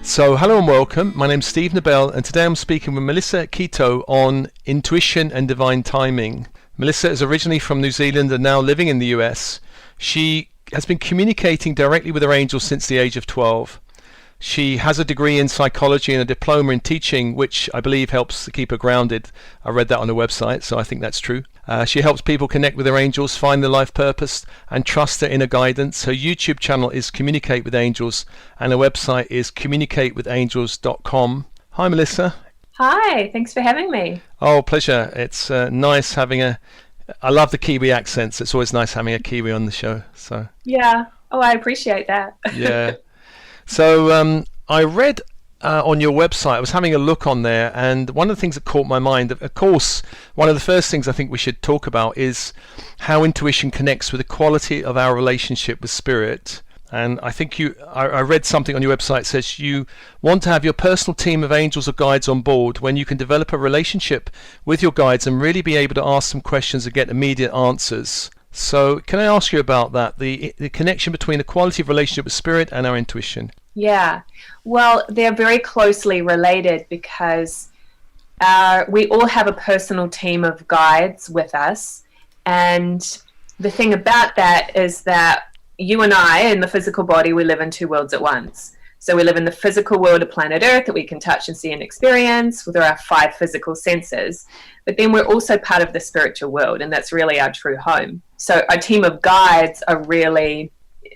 So, hello and welcome. My name's Steve Nobel, and today I'm speaking with Melissa Kitto on intuition and divine timing. Melissa is originally from New Zealand and now living in the US. She has been communicating directly with her angels since the age of 12. She has a degree in psychology and a diploma in teaching, which I believe helps to keep her grounded. I read that on her website, so I think that's true. She helps people connect with their angels, find their life purpose, and trust their inner guidance. Her YouTube channel is Communicate with Angels, and her website is communicatewithangels.com. Hi, Melissa. Hi, thanks for having me. Oh, pleasure. It's nice having I love the Kiwi accents. It's always nice having a Kiwi on the show. So Yeah. Oh, I appreciate that. yeah. So I read on your website, I was having a look on there, and one of the things that caught my mind, of course, one of the first things I think we should talk about is how intuition connects with the quality of our relationship with spirit. And I think I read something on your website that says you want to have your personal team of angels or guides on board when you can develop a relationship with your guides and really be able to ask some questions and get immediate answers. So can I ask you about that, the connection between the quality of relationship with spirit and our intuition? Yeah. Well, they're very closely related because we all have a personal team of guides with us. And the thing about that is that you and I, in the physical body, we live in two worlds at once. So we live in the physical world of planet Earth that we can touch and see and experience with our five physical senses. But then we're also part of the spiritual world, and that's really our true home. So our team of guides are really,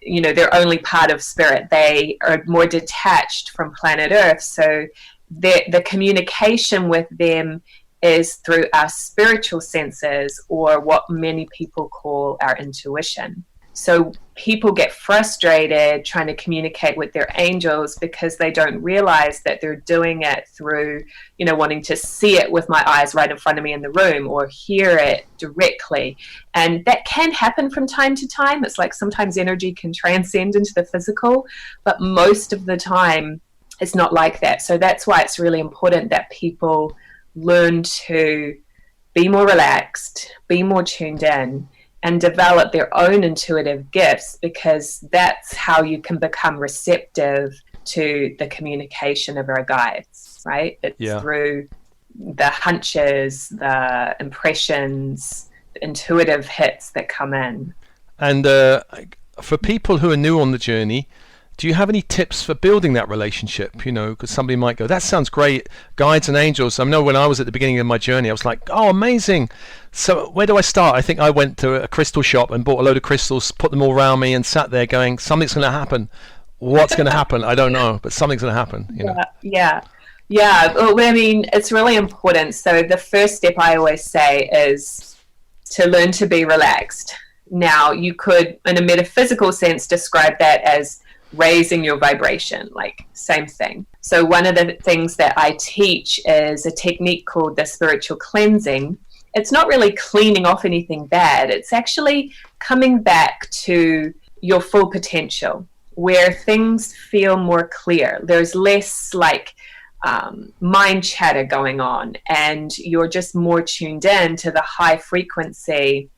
they're only part of spirit. They are more detached from planet Earth. So the communication with them is through our spiritual senses, or what many people call our intuition. So people get frustrated trying to communicate with their angels because they don't realize that they're doing it through, wanting to see it with my eyes right in front of me in the room, or hear it directly. And that can happen from time to time. It's like sometimes energy can transcend into the physical, but most of the time it's not like that. So that's why it's really important that people learn to be more relaxed, be more tuned in, and develop their own intuitive gifts, because that's how you can become receptive to the communication of our guides, right? It's through the hunches, the impressions, the intuitive hits that come in. And for people who are new on the journey, do you have any tips for building that relationship? Because somebody might go, that sounds great, guides and angels. I know when I was at the beginning of my journey, I was like, oh, amazing. So where do I start? I think I went to a crystal shop and bought a load of crystals, put them all around me, and sat there going, something's going to happen. What's going to happen? I don't know, but something's going to happen. Yeah. Well, I mean, it's really important. So the first step I always say is to learn to be relaxed. Now, you could, in a metaphysical sense, describe that as raising your vibration, like same thing. So one of the things that I teach is a technique called the spiritual cleansing. It's not really cleaning off anything bad. It's actually coming back to your full potential, where things feel more clear. There's less mind chatter going on, and you're just more tuned in to the high frequency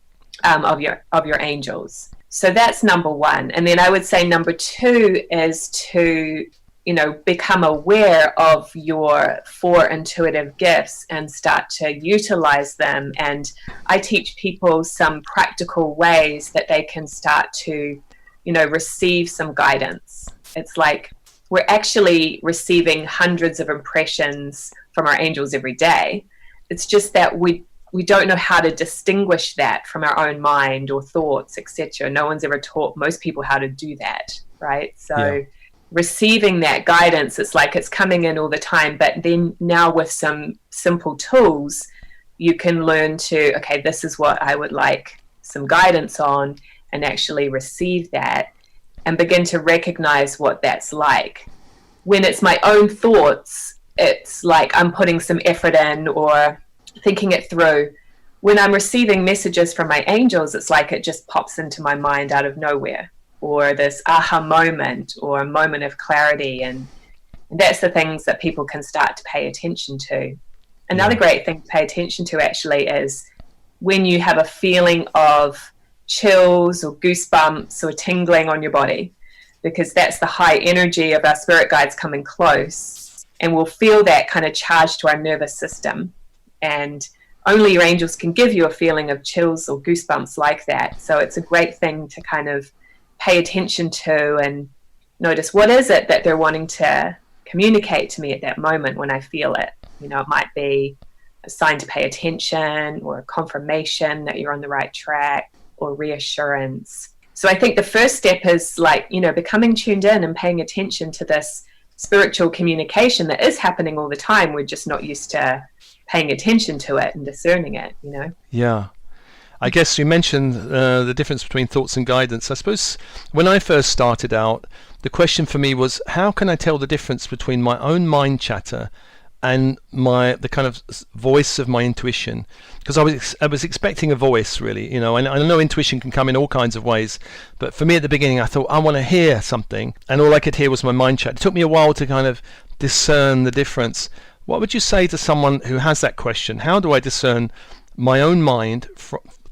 of your angels. So that's number one. And then I would say number two is to, become aware of your four intuitive gifts and start to utilize them. And I teach people some practical ways that they can start to, receive some guidance. It's like we're actually receiving hundreds of impressions from our angels every day. It's just that we don't know how to distinguish that from our own mind or thoughts, etc. No one's ever taught most people how to do that, right? So receiving that guidance, it's like it's coming in all the time, but then now with some simple tools, you can learn to, okay, this is what I would like some guidance on, and actually receive that and begin to recognize what that's like. When it's my own thoughts, it's like I'm putting some effort in or thinking it through. When I'm receiving messages from my angels, it's like it just pops into my mind out of nowhere, or this aha moment or a moment of clarity. And that's the things that people can start to pay attention to. Another great thing to pay attention to actually is when you have a feeling of chills or goosebumps or tingling on your body. because that's the high energy of our spirit guides coming close, and we'll feel that kind of charge to our nervous system. And only your angels can give you a feeling of chills or goosebumps like that. So it's a great thing to kind of pay attention to and notice, what is it that they're wanting to communicate to me at that moment when I feel it. It might be a sign to pay attention, or a confirmation that you're on the right track, or reassurance. So I think the first step is becoming tuned in and paying attention to this spiritual communication that is happening all the time. We're just not used to paying attention to it and discerning it, Yeah. I guess you mentioned the difference between thoughts and guidance. I suppose when I first started out, the question for me was, how can I tell the difference between my own mind chatter and the kind of voice of my intuition? Because I was expecting a voice, really, and I know intuition can come in all kinds of ways, but for me at the beginning I thought, I want to hear something, and all I could hear was my mind chatter. It took me a while to kind of discern the difference. What would you say to someone who has that question? How do I discern my own mind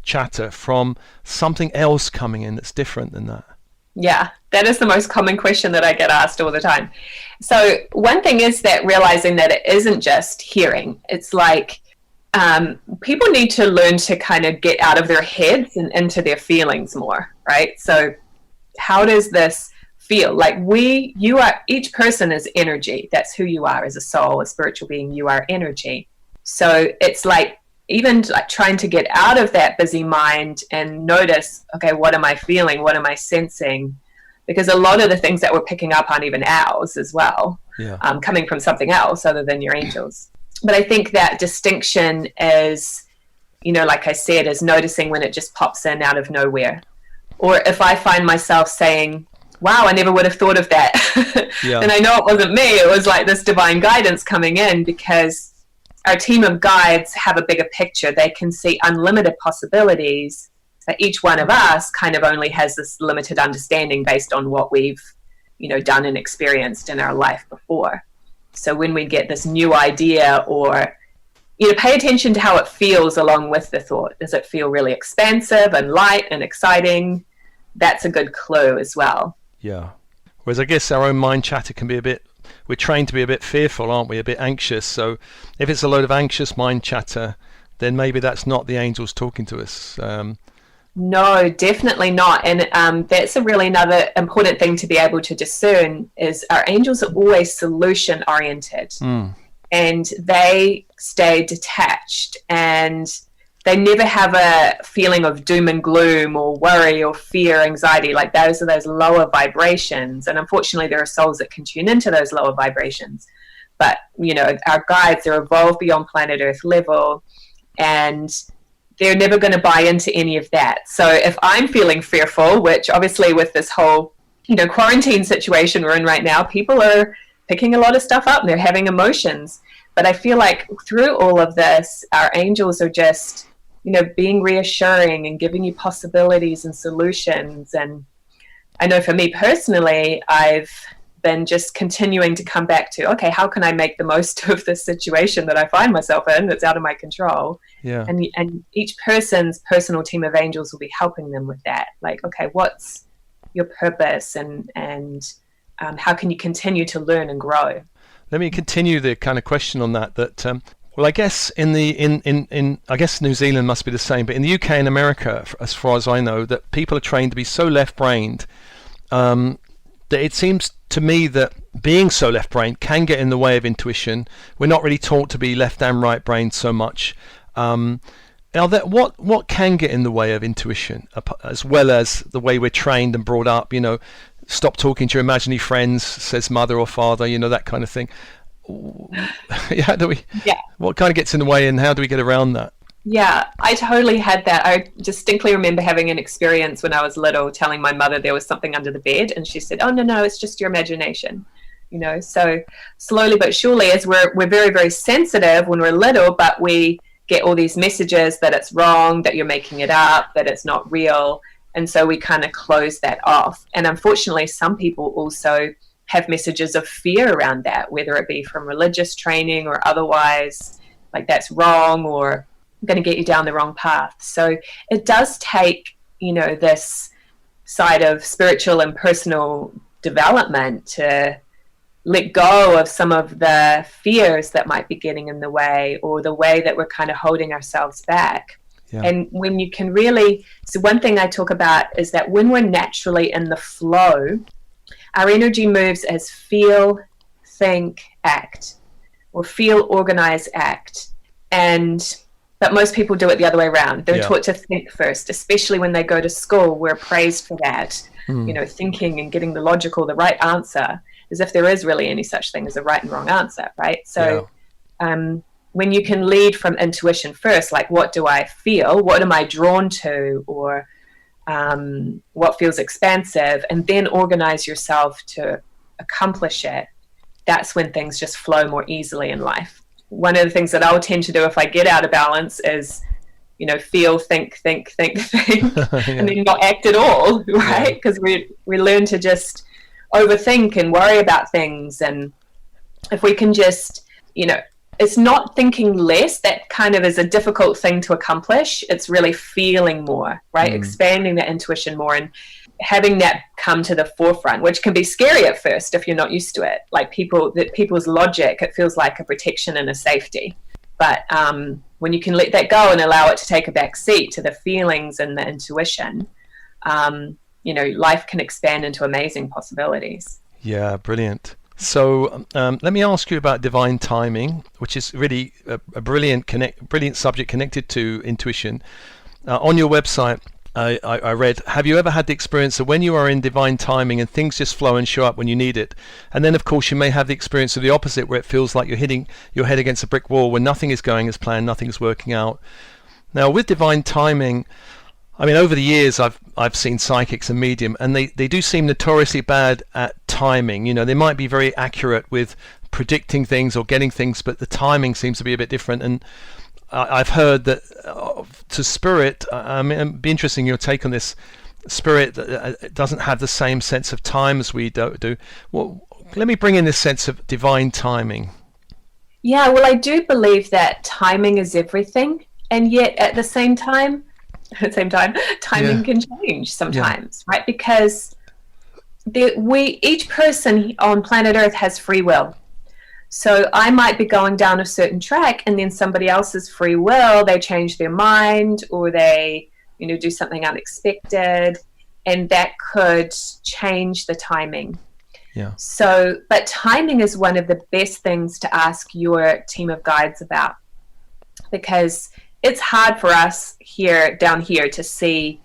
chatter from something else coming in that's different than that? Yeah, that is the most common question that I get asked all the time. So one thing is that realizing that it isn't just hearing. It's like people need to learn to kind of get out of their heads and into their feelings more, right? So how does this feel? Like each person is energy. That's who you are as a soul, a spiritual being. You are energy. So it's like, even like trying to get out of that busy mind and notice, okay, what am I feeling? What am I sensing? Because a lot of the things that we're picking up aren't even ours as well, coming from something else other than your angels. But I think that distinction is, like I said, is noticing when it just pops in out of nowhere. Or if I find myself saying, wow, I never would have thought of that. And I know it wasn't me. It was like this divine guidance coming in, because our team of guides have a bigger picture. They can see unlimited possibilities, but each one of us kind of only has this limited understanding based on what we've, done and experienced in our life before. So when we get this new idea, or, pay attention to how it feels along with the thought. Does it feel really expansive and light and exciting? That's a good clue as well. Yeah. Whereas I guess our own mind chatter can be we're trained to be a bit fearful, aren't we? A bit anxious. So if it's a load of anxious mind chatter, then maybe that's not the angels talking to us. No, definitely not. And that's a really another important thing to be able to discern is our angels are always solution oriented, and they stay detached, and they never have a feeling of doom and gloom or worry or fear, anxiety. Like those are those lower vibrations. And unfortunately, there are souls that can tune into those lower vibrations. But, our guides, they're evolved beyond planet Earth level, and they're never going to buy into any of that. So if I'm feeling fearful, which obviously with this whole, quarantine situation we're in right now, people are picking a lot of stuff up and they're having emotions. But I feel like through all of this, our angels are just, being reassuring and giving you possibilities and solutions. And I know for me personally, I've been just continuing to come back to, okay, how can I make the most of this situation that I find myself in that's out of my control? Yeah. And each person's personal team of angels will be helping them with that. Like, okay, what's your purpose, and how can you continue to learn and grow? Let me continue the kind of question on that. Well, I guess I guess New Zealand must be the same, but in the UK and America, as far as I know, that people are trained to be so left-brained that it seems to me that being so left-brained can get in the way of intuition. We're not really taught to be left and right-brained so much. What can get in the way of intuition, as well as the way we're trained and brought up? Stop talking to your imaginary friends, says mother or father. That kind of thing. What kind of gets in the way, and how do we get around that? Yeah, I totally had that. I distinctly remember having an experience when I was little, telling my mother there was something under the bed, and she said, "Oh no, it's just your imagination." So slowly but surely, as we're very, very sensitive when we're little, but we get all these messages that it's wrong, that you're making it up, that it's not real, and so we kind of close that off. And unfortunately, some people also have messages of fear around that, whether it be from religious training or otherwise, like that's wrong, or I'm going to get you down the wrong path. So it does take, this side of spiritual and personal development, to let go of some of the fears that might be getting in the way, or the way that we're kind of holding ourselves back. Yeah. And when you can really, so one thing I talk about is that when we're naturally in the flow, our energy moves as feel, think, act, or feel, organize, act. But most people do it the other way around. They're taught to think first, especially when they go to school. We're praised for that, thinking and getting the right answer, as if there is really any such thing as a right and wrong answer, right? So when you can lead from intuition first, like, what do I feel? What am I drawn to? Or what feels expansive? And then organize yourself to accomplish it. That's when things just flow more easily in life. One of the things that I'll tend to do if I get out of balance is, feel, think, and then not act at all, right? Because we learn to just overthink and worry about things. And if we can just, it's not thinking less. That kind of is a difficult thing to accomplish. It's really feeling more, right? Expanding that intuition more and having that come to the forefront, which can be scary at first if you're not used to it. Like people's logic, it feels like a protection and a safety. But when you can let that go and allow it to take a back seat to the feelings and the intuition, life can expand into amazing possibilities. Yeah, brilliant. So let me ask you about divine timing, which is really a brilliant subject connected to intuition. On your website, I read, have you ever had the experience of when you are in divine timing and things just flow and show up when you need it? And then, of course, you may have the experience of the opposite, where it feels like you're hitting your head against a brick wall, when nothing is going as planned, nothing is working out. Now, with divine timing, I mean, over the years, I've seen psychics and medium, and they do seem notoriously bad at timing. They might be very accurate with predicting things or getting things, but the timing seems to be a bit different. And I've heard that to spirit, it'd be interesting your take on this. Spirit doesn't have the same sense of time as we do. Well, let me bring in this sense of divine timing. Yeah, well, I do believe that timing is everything, and yet at the same time, timing can change sometimes, right? Because each person on planet Earth has free will. So I might be going down a certain track, and then somebody else's free will, they change their mind, or they, do something unexpected, and that could change the timing. Yeah. So, but timing is one of the best things to ask your team of guides about, because it's hard for us down here to see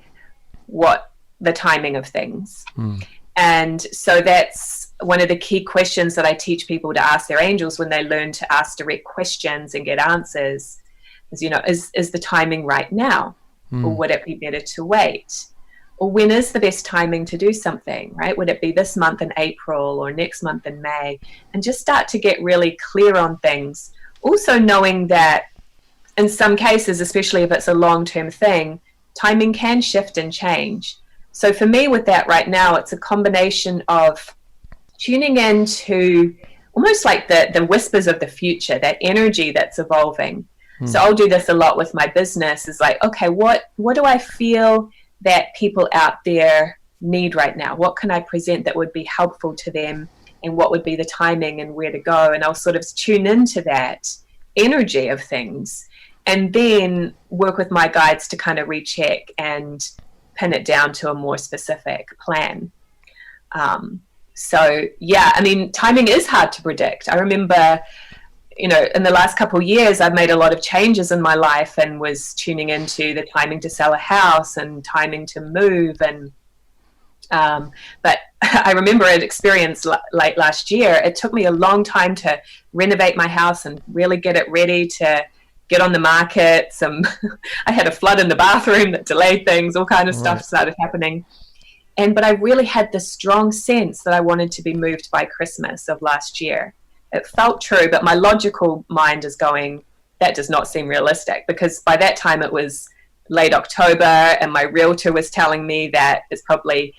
what the timing of things. And so that's one of the key questions that I teach people to ask their angels when they learn to ask direct questions and get answers is, is the timing right now? Or would it be better to wait? Or when is the best timing to do something, right? Would it be this month in April or next month in May? And just start to get really clear on things. Also knowing that in some cases, especially if it's a long-term thing, timing can shift and change. So for me with that right now, it's a combination of tuning into almost like the whispers of the future, that energy that's evolving. So I'll do this a lot with my business, is like, okay, what do I feel that people out there need right now? What can I present that would be helpful to them? And what would be the timing and where to go? And I'll sort of tune into that energy of things, and then work with my guides to kind of recheck and pin it down to a more specific plan. So yeah, I mean, timing is hard to predict. I remember, in the last couple of years, I've made a lot of changes in my life and was tuning into the timing to sell a house and timing to move. And but I remember an experience late last year. It took me a long time to renovate my house and really get it ready to get on the market. I had a flood in the bathroom that delayed things, all kind of stuff started happening. But I really had this strong sense that I wanted to be moved by Christmas of last year. It felt true, but my logical mind is going, that does not seem realistic, because by that time it was late October and my realtor was telling me that it's probably,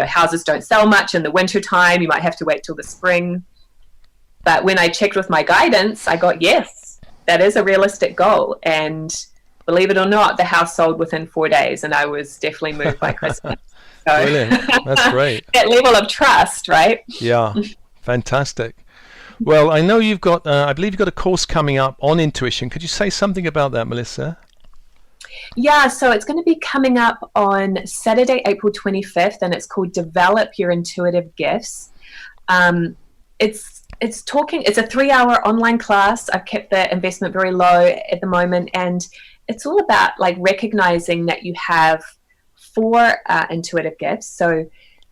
houses don't sell much in the winter time. You might have to wait till the spring. But when I checked with my guidance, I got, yes, that is a realistic goal. And believe it or not, the house sold within 4 days, and I was definitely moved by Christmas. So Brilliant. That's great. that level of trust, right? Yeah, fantastic. Well, I know you've got, I believe you've got a course coming up on intuition. Could you say something about that, Melissa? Yeah, so it's going to be coming up on Saturday, April 25th, and it's called Develop Your Intuitive Gifts. It's a 3-hour online class. I've kept the investment very low at the moment, and it's all about like recognizing that you have 4 intuitive gifts. So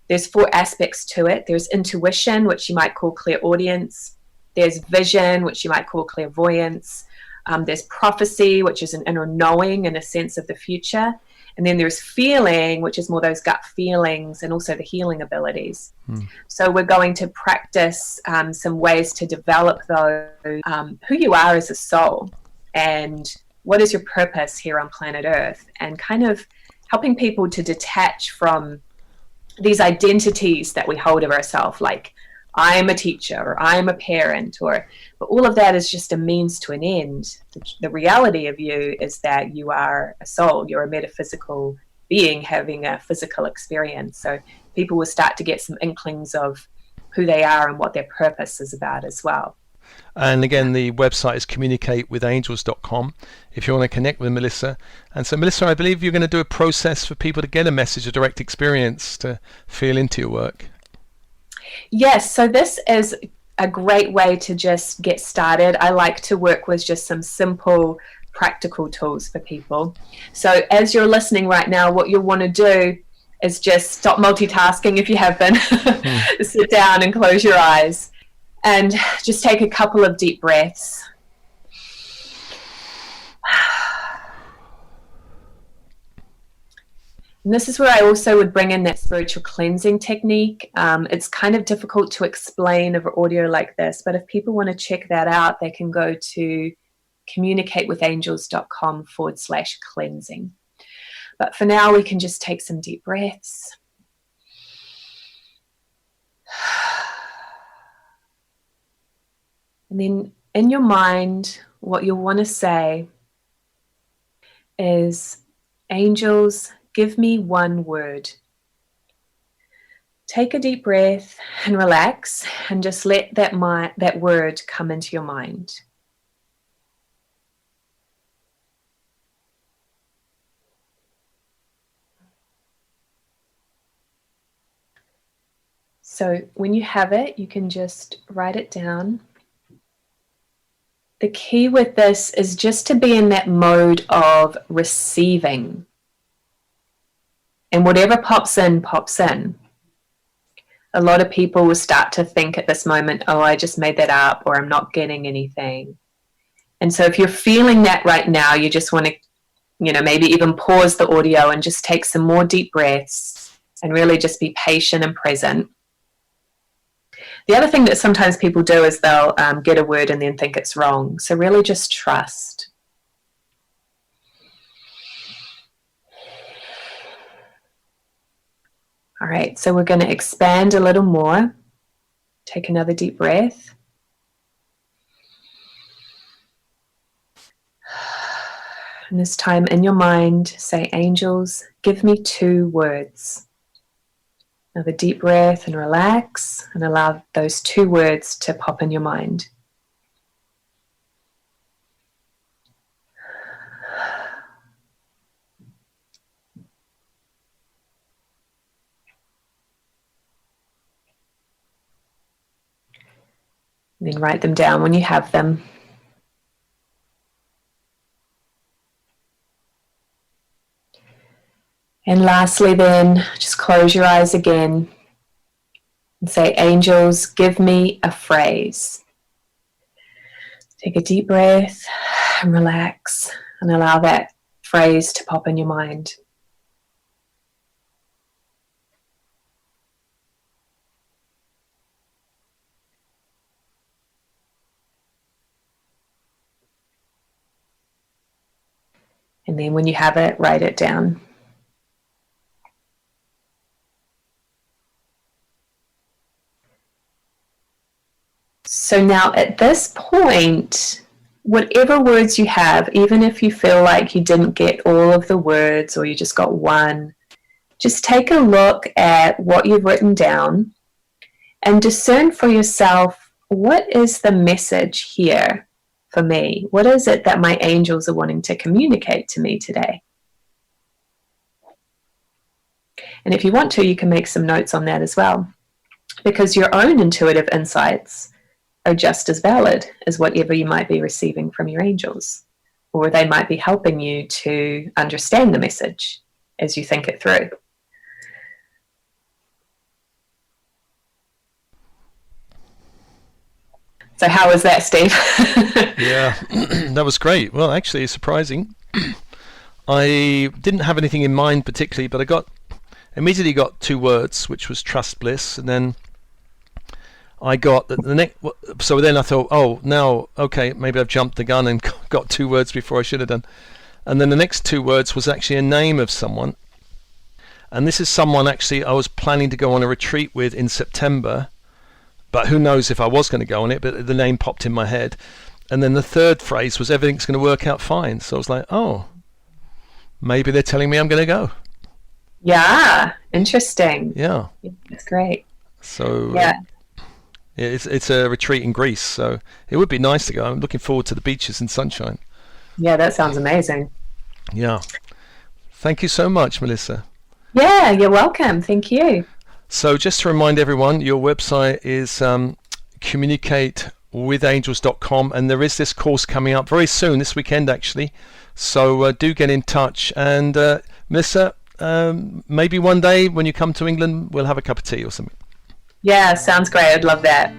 there's 4 aspects to it. There's intuition, which you might call clairaudience. There's vision, which you might call clairvoyance. There's prophecy, which is an inner knowing and a sense of the future. And then there's feeling, which is more those gut feelings, and also the healing abilities. So we're going to practice some ways to develop those, who you are as a soul, and what is your purpose here on planet Earth, and kind of helping people to detach from these identities that we hold of ourselves, like I'm a teacher or I'm a parent, but all of that is just a means to an end. The reality of you is that you are a soul, you're a metaphysical being having a physical experience. So people will start to get some inklings of who they are and what their purpose is about as well. And again, the website is communicatewithangels.com if you want to connect with Melissa. And so, Melissa, I believe you're going to do a process for people to get a message, a direct experience to feel into your work. Yes, so this is a great way to just get started. I like to work with just some simple, practical tools for people. So as you're listening right now, what you'll want to do is just stop multitasking if you have been. Sit down and close your eyes and just take a couple of deep breaths. And this is where I also would bring in that spiritual cleansing technique. It's kind of difficult to explain over audio like this, but if people want to check that out, they can go to communicatewithangels.com/cleansing. But for now, we can just take some deep breaths. And then in your mind, what you'll want to say is, angels, give me one word. Take a deep breath and relax, and just let that word come into your mind. So when you have it, you can just write it down. The key with this is just to be in that mode of receiving. And whatever pops in, pops in. A lot of people will start to think at this moment, oh, I just made that up, or I'm not getting anything. And so if you're feeling that right now, you just want to, maybe even pause the audio and just take some more deep breaths and really just be patient and present. The other thing that sometimes people do is they'll get a word and then think it's wrong. So really just trust. All right, so we're going to expand a little more. Take another deep breath. And this time in your mind, say, angels, give me 2 words. Another deep breath and relax, and allow those 2 words to pop in your mind. And then write them down when you have them. And lastly then, just close your eyes again and say, angels, give me a phrase. Take a deep breath and relax, and allow that phrase to pop in your mind. And then when you have it, write it down. So now at this point, whatever words you have, even if you feel like you didn't get all of the words or you just got one, just take a look at what you've written down and discern for yourself, what is the message here for me? What is it that my angels are wanting to communicate to me today? And if you want to, you can make some notes on that as well, because your own intuitive insights are just as valid as whatever you might be receiving from your angels, or they might be helping you to understand the message as you think it through. So how was that, Steve? Yeah, that was great. Well, actually, it's surprising. I didn't have anything in mind particularly, but I immediately got 2 words, which was trust, bliss, and then I got the next. So then I thought, oh, now, okay, maybe I've jumped the gun and got 2 words before I should have done. And then the next 2 words was actually a name of someone. And this is someone actually I was planning to go on a retreat with in September, but who knows if I was going to go on it, but the name popped in my head. And then the third phrase was everything's going to work out fine. So I was like, oh, maybe they're telling me I'm going to go. Yeah, interesting. Yeah. That's great. So yeah. It's a retreat in Greece, so it would be nice to go. I'm looking forward to the beaches and sunshine. Yeah, that sounds amazing. Yeah. Thank you so much, Melissa. Yeah, you're welcome. Thank you. So just to remind everyone, your website is communicatewithangels.com, and there is this course coming up very soon, this weekend actually. So do get in touch. And Melissa, maybe one day when you come to England, we'll have a cup of tea or something. Yeah, sounds great. I'd love that.